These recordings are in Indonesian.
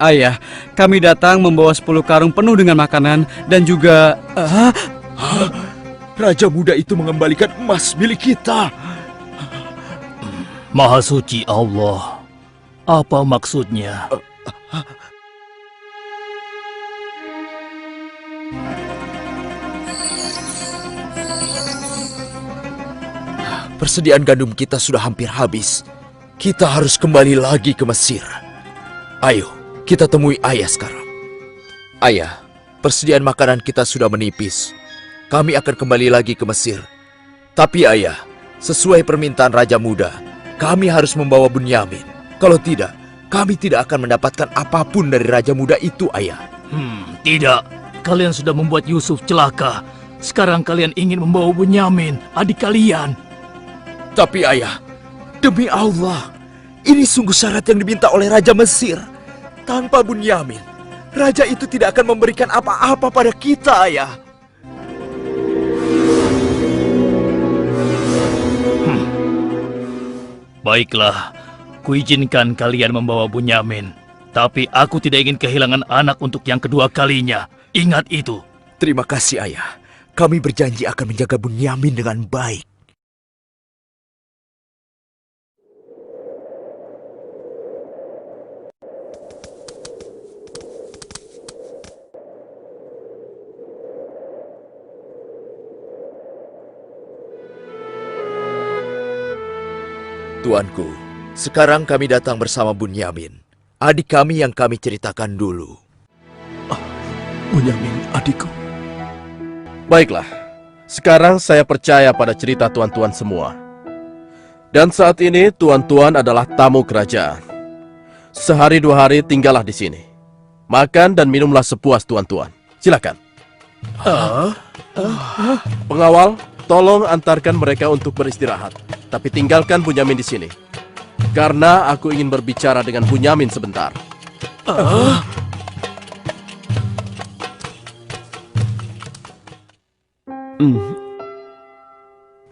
Ayah, kami datang membawa 10 karung penuh dengan makanan dan juga... Raja muda itu mengembalikan emas milik kita. Maha suci Allah. Apa maksudnya? Persediaan gandum kita sudah hampir habis. Kita harus kembali lagi ke Mesir. Ayo, kita temui ayah sekarang. Ayah, persediaan makanan kita sudah menipis. Kami akan kembali lagi ke Mesir. Tapi ayah, sesuai permintaan Raja Muda, kami harus membawa Bunyamin. Kalau tidak, kami tidak akan mendapatkan apapun dari Raja Muda itu, ayah. Tidak. Kalian sudah membuat Yusuf celaka. Sekarang kalian ingin membawa Bunyamin, adik kalian. Tapi ayah, demi Allah, ini sungguh syarat yang diminta oleh Raja Mesir. Tanpa Bunyamin, Raja itu tidak akan memberikan apa-apa pada kita, ayah. Baiklah, kuizinkan kalian membawa Bunyamin. Tapi aku tidak ingin kehilangan anak untuk yang kedua kalinya. Ingat itu. Terima kasih, ayah. Kami berjanji akan menjaga Bunyamin dengan baik. Tuanku, sekarang kami datang bersama Bunyamin, adik kami yang kami ceritakan dulu. Bunyamin, adikku. Baiklah, sekarang saya percaya pada cerita tuan-tuan semua. Dan saat ini tuan-tuan adalah tamu kerajaan. Sehari 2 hari tinggallah di sini. Makan dan minumlah sepuas tuan-tuan. Silakan. Pengawal, tolong antarkan mereka untuk beristirahat. Tapi tinggalkan Bunyamin di sini. Karena aku ingin berbicara dengan Bunyamin sebentar.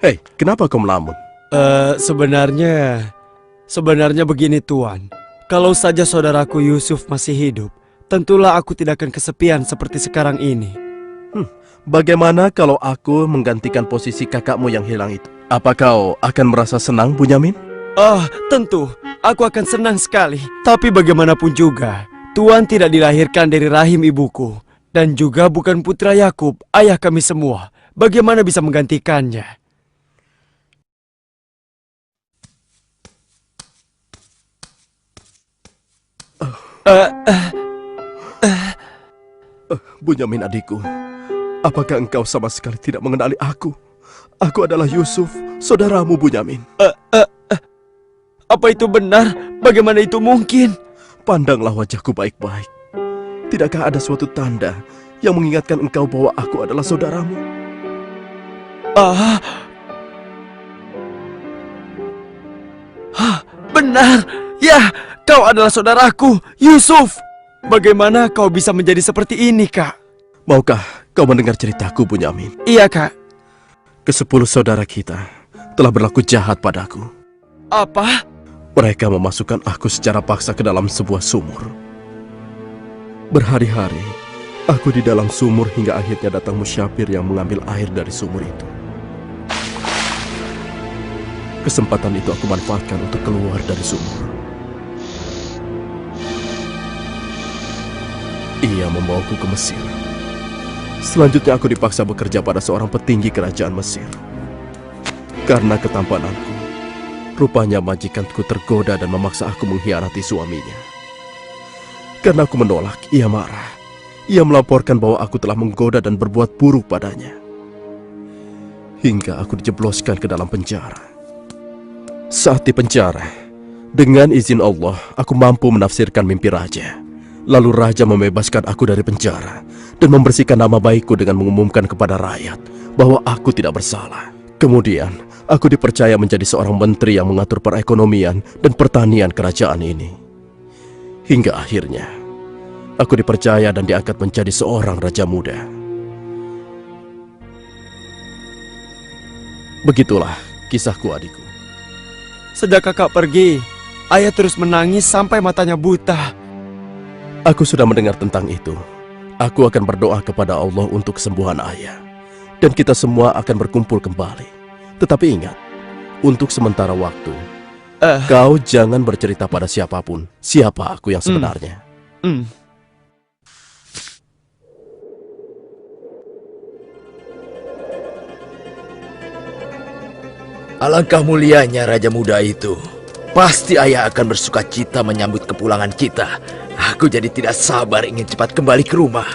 Hei, kenapa kau melamun? Sebenarnya begini, Tuan. Kalau saja saudaraku Yusuf masih hidup, tentulah aku tidak akan kesepian seperti sekarang ini. Bagaimana kalau aku menggantikan posisi kakakmu yang hilang itu? Apa kau akan merasa senang, Bunyamin? Tentu. Aku akan senang sekali. Tapi bagaimanapun juga, Tuan tidak dilahirkan dari rahim ibuku. Dan juga bukan putra Yakub, ayah kami semua. Bagaimana bisa menggantikannya? Bunyamin adikku, apakah engkau sama sekali tidak mengenali aku? Aku adalah Yusuf, saudaramu Bunyamin. Apa itu benar? Bagaimana itu mungkin? Pandanglah wajahku baik-baik. Tidakkah ada suatu tanda yang mengingatkan engkau bahwa aku adalah saudaramu? Benar. Ya, kau adalah saudaraku, Yusuf. Bagaimana kau bisa menjadi seperti ini, Kak? Maukah kau mendengar ceritaku, Bunyamin? Iya, Kak. Ke-10 saudara kita telah berlaku jahat padaku. Apa? Mereka memasukkan aku secara paksa ke dalam sebuah sumur. Berhari-hari, aku di dalam sumur hingga akhirnya datang musyafir yang mengambil air dari sumur itu. Kesempatan itu aku manfaatkan untuk keluar dari sumur. Ia membawaku ke Mesir. Selanjutnya aku dipaksa bekerja pada seorang petinggi kerajaan Mesir. Karena ketampananku, rupanya majikanku tergoda dan memaksa aku mengkhianati suaminya. Karena aku menolak, ia marah. Ia melaporkan bahwa aku telah menggoda dan berbuat buruk padanya. Hingga aku dijebloskan ke dalam penjara. Saat di penjara, dengan izin Allah, aku mampu menafsirkan mimpi raja. Lalu raja membebaskan aku dari penjara dan membersihkan nama baikku dengan mengumumkan kepada rakyat bahwa aku tidak bersalah. Kemudian, aku dipercaya menjadi seorang menteri yang mengatur perekonomian dan pertanian kerajaan ini. Hingga akhirnya, aku dipercaya dan diangkat menjadi seorang raja muda. Begitulah kisahku, adikku. Sejak kakak pergi, ayah terus menangis sampai matanya buta. Aku sudah mendengar tentang itu. Aku akan berdoa kepada Allah untuk kesembuhan ayah. Dan kita semua akan berkumpul kembali. Tetapi ingat, untuk sementara waktu, kau jangan bercerita pada siapapun siapa aku yang sebenarnya. Alangkah mulianya Raja Muda itu. Pasti ayah akan bersuka cita menyambut kepulangan kita. Aku jadi tidak sabar ingin cepat kembali ke rumah.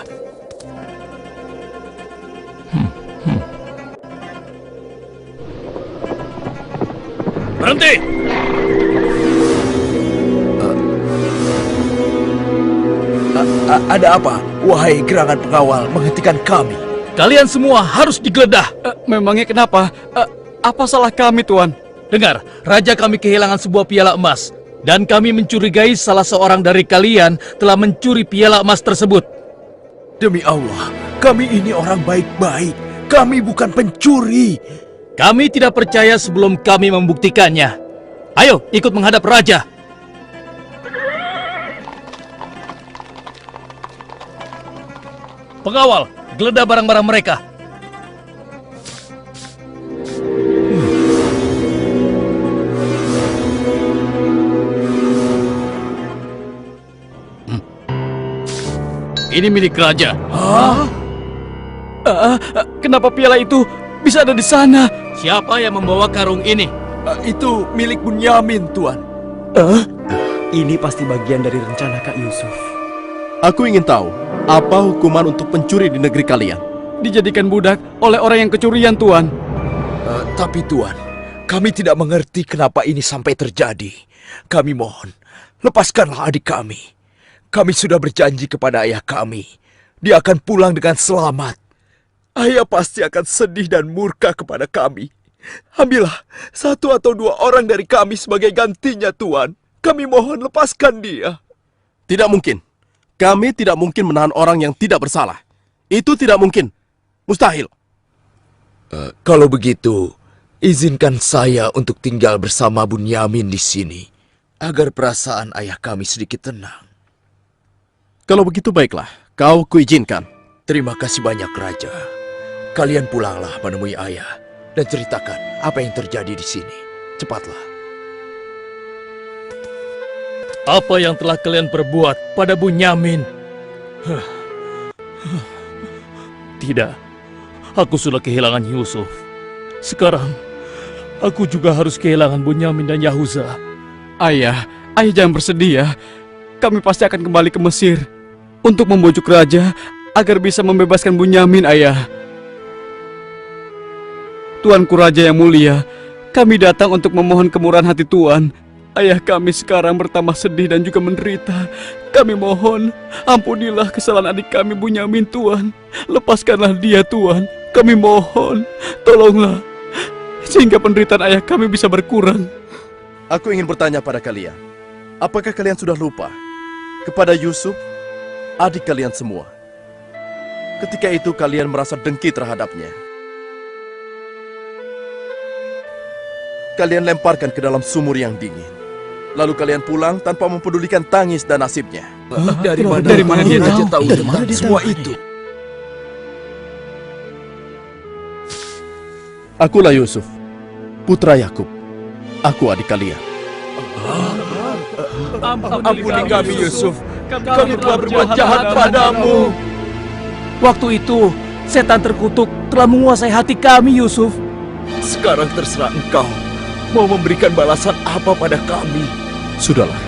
Berhenti! Ada apa? Wahai gerangan pengawal, menghentikan kami. Kalian semua harus digeledah. Memangnya kenapa? Apa salah kami, Tuan? Dengar, raja kami kehilangan sebuah piala emas. Dan kami mencurigai salah seorang dari kalian telah mencuri piala emas tersebut. Demi Allah, kami ini orang baik-baik. Kami bukan pencuri. Kami tidak percaya sebelum kami membuktikannya. Ayo, ikut menghadap raja. Pengawal, geledah barang-barang mereka. Ini milik raja. Kenapa piala itu bisa ada di sana? Siapa yang membawa karung ini? Itu milik Bunyamin, Tuan. Ini pasti bagian dari rencana Kak Yusuf. Aku ingin tahu, apa hukuman untuk pencuri di negeri kalian? Dijadikan budak oleh orang yang kecurian, Tuan. Tapi Tuan, kami tidak mengerti kenapa ini sampai terjadi. Kami mohon, lepaskanlah adik kami. Kami sudah berjanji kepada ayah kami. Dia akan pulang dengan selamat. Ayah pasti akan sedih dan murka kepada kami. Ambillah 1 atau 2 orang dari kami sebagai gantinya, Tuan. Kami mohon lepaskan dia. Tidak mungkin. Kami tidak mungkin menahan orang yang tidak bersalah. Itu tidak mungkin. Mustahil. Kalau begitu, izinkan saya untuk tinggal bersama Bunyamin di sini. Agar perasaan ayah kami sedikit tenang. Kalau begitu baiklah, kau kuizinkan. Terima kasih banyak, Raja. Kalian pulanglah menemui ayah dan ceritakan apa yang terjadi di sini. Cepatlah. Apa yang telah kalian perbuat pada Bunyamin? Tidak, aku sudah kehilangan Yusuf. Sekarang, aku juga harus kehilangan Bunyamin dan Yahuza. Ayah jangan bersedih ya. Kami pasti akan kembali ke Mesir untuk membujuk raja agar bisa membebaskan Bunyamin, ayah. Tuanku Raja yang mulia, kami datang untuk memohon kemurahan hati Tuan. Ayah kami sekarang bertambah sedih dan juga menderita. Kami mohon, ampunilah kesalahan adik kami Bunyamin, Tuan. Lepaskanlah dia, Tuan. Kami mohon, tolonglah, sehingga penderitaan ayah kami bisa berkurang. Aku ingin bertanya pada kalian. Apakah kalian sudah lupa kepada Yusuf, adik kalian semua? Ketika itu kalian merasa dengki terhadapnya. Kalian lemparkan ke dalam sumur yang dingin. Lalu kalian pulang tanpa mempedulikan tangis dan nasibnya. Dari mana dia tahu tentang semua itu? Akulah Yusuf, putra Yakub. Aku adik kalian. Ampuni kami, Yusuf. Kami telah berbuat jahat padamu. Waktu itu, setan terkutuk telah menguasai hati kami, Yusuf. Sekarang terserah engkau mau memberikan balasan apa pada kami. Sudahlah,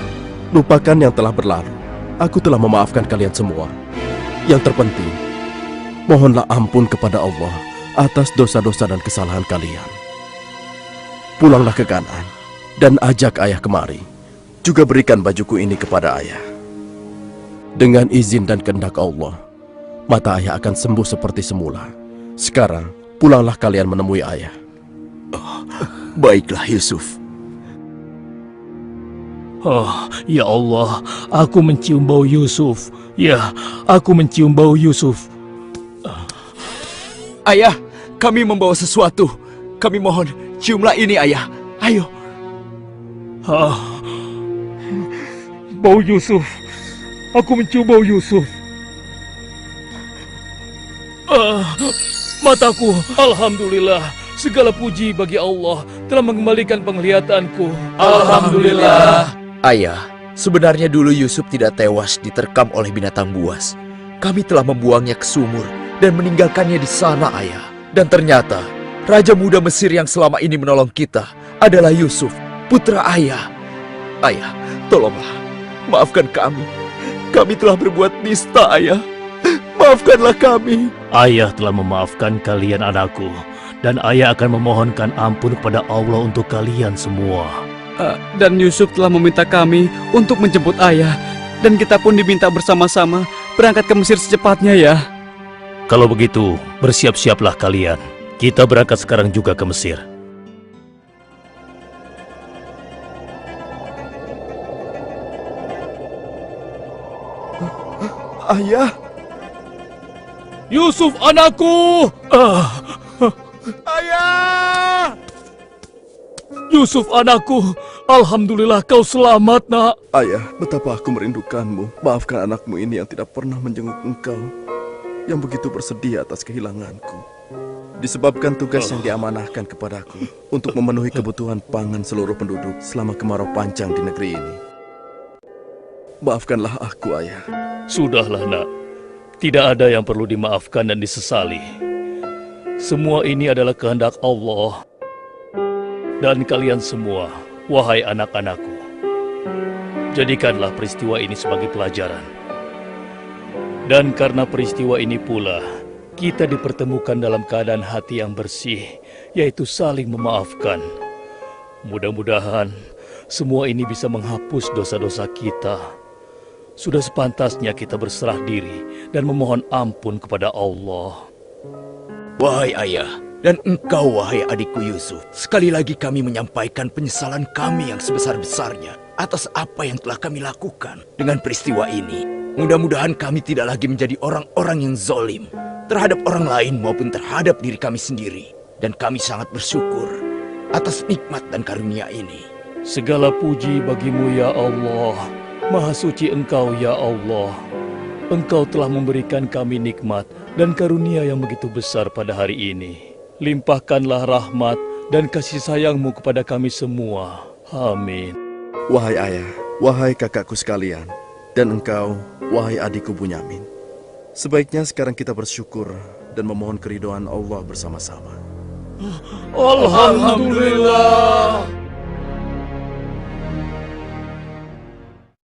lupakan yang telah berlalu. Aku telah memaafkan kalian semua. Yang terpenting, mohonlah ampun kepada Allah atas dosa-dosa dan kesalahan kalian. Pulanglah ke Kanaan dan ajak ayah kemari. Juga berikan bajuku ini kepada ayah. Dengan izin dan kehendak Allah, mata ayah akan sembuh seperti semula. Sekarang, pulanglah kalian menemui ayah. Baiklah, Yusuf. Oh, ya Allah, aku mencium bau Yusuf. Ya, aku mencium bau Yusuf. Ayah, kami membawa sesuatu. Kami mohon, ciumlah ini, ayah. Ayo. Bau Yusuf. Aku mencoba Yusuf. Mataku, alhamdulillah. Segala puji bagi Allah telah mengembalikan penglihatanku. Alhamdulillah. Ayah, sebenarnya dulu Yusuf tidak tewas diterkam oleh binatang buas. Kami telah membuangnya ke sumur dan meninggalkannya di sana, Ayah. Dan ternyata, Raja Muda Mesir yang selama ini menolong kita adalah Yusuf, putra Ayah. Ayah, tolonglah, maafkan kami. Kami telah berbuat nista, Ayah. Maafkanlah kami. Ayah telah memaafkan kalian anakku. Dan ayah akan memohonkan ampun kepada Allah untuk kalian semua. Dan Yusuf telah meminta kami untuk menjemput ayah. Dan kita pun diminta bersama-sama berangkat ke Mesir secepatnya ya. Kalau begitu, bersiap-siaplah kalian. Kita berangkat sekarang juga ke Mesir. Ayah, Yusuf anakku! ayah! Yusuf anakku, alhamdulillah kau selamat nak. Ayah, betapa aku merindukanmu. Maafkan anakmu ini yang tidak pernah menjenguk engkau, yang begitu bersedih atas kehilanganku. Disebabkan tugas yang diamanahkan kepadaku untuk memenuhi kebutuhan pangan seluruh penduduk selama kemarau panjang di negeri ini. Maafkanlah aku, ayah. Sudahlah nak, tidak ada yang perlu dimaafkan dan disesali. Semua ini adalah kehendak Allah. Dan kalian semua, wahai anak-anakku, jadikanlah peristiwa ini sebagai pelajaran. Dan karena peristiwa ini pula, kita dipertemukan dalam keadaan hati yang bersih, yaitu saling memaafkan. Mudah-mudahan semua ini bisa menghapus dosa-dosa kita. Sudah sepantasnya kita berserah diri dan memohon ampun kepada Allah. Wahai ayah, dan engkau wahai adikku Yusuf, sekali lagi kami menyampaikan penyesalan kami yang sebesar-besarnya atas apa yang telah kami lakukan. Dengan peristiwa ini, mudah-mudahan kami tidak lagi menjadi orang-orang yang zalim terhadap orang lain maupun terhadap diri kami sendiri. Dan kami sangat bersyukur atas nikmat dan karunia ini. Segala puji bagimu ya Allah. Maha suci Engkau ya Allah. Engkau telah memberikan kami nikmat dan karunia yang begitu besar pada hari ini. Limpahkanlah rahmat dan kasih sayang-Mu kepada kami semua. Amin. Wahai ayah, wahai kakakku sekalian, dan engkau, wahai adikku Bunyamin. Sebaiknya sekarang kita bersyukur dan memohon keridhaan Allah bersama-sama. Alhamdulillah.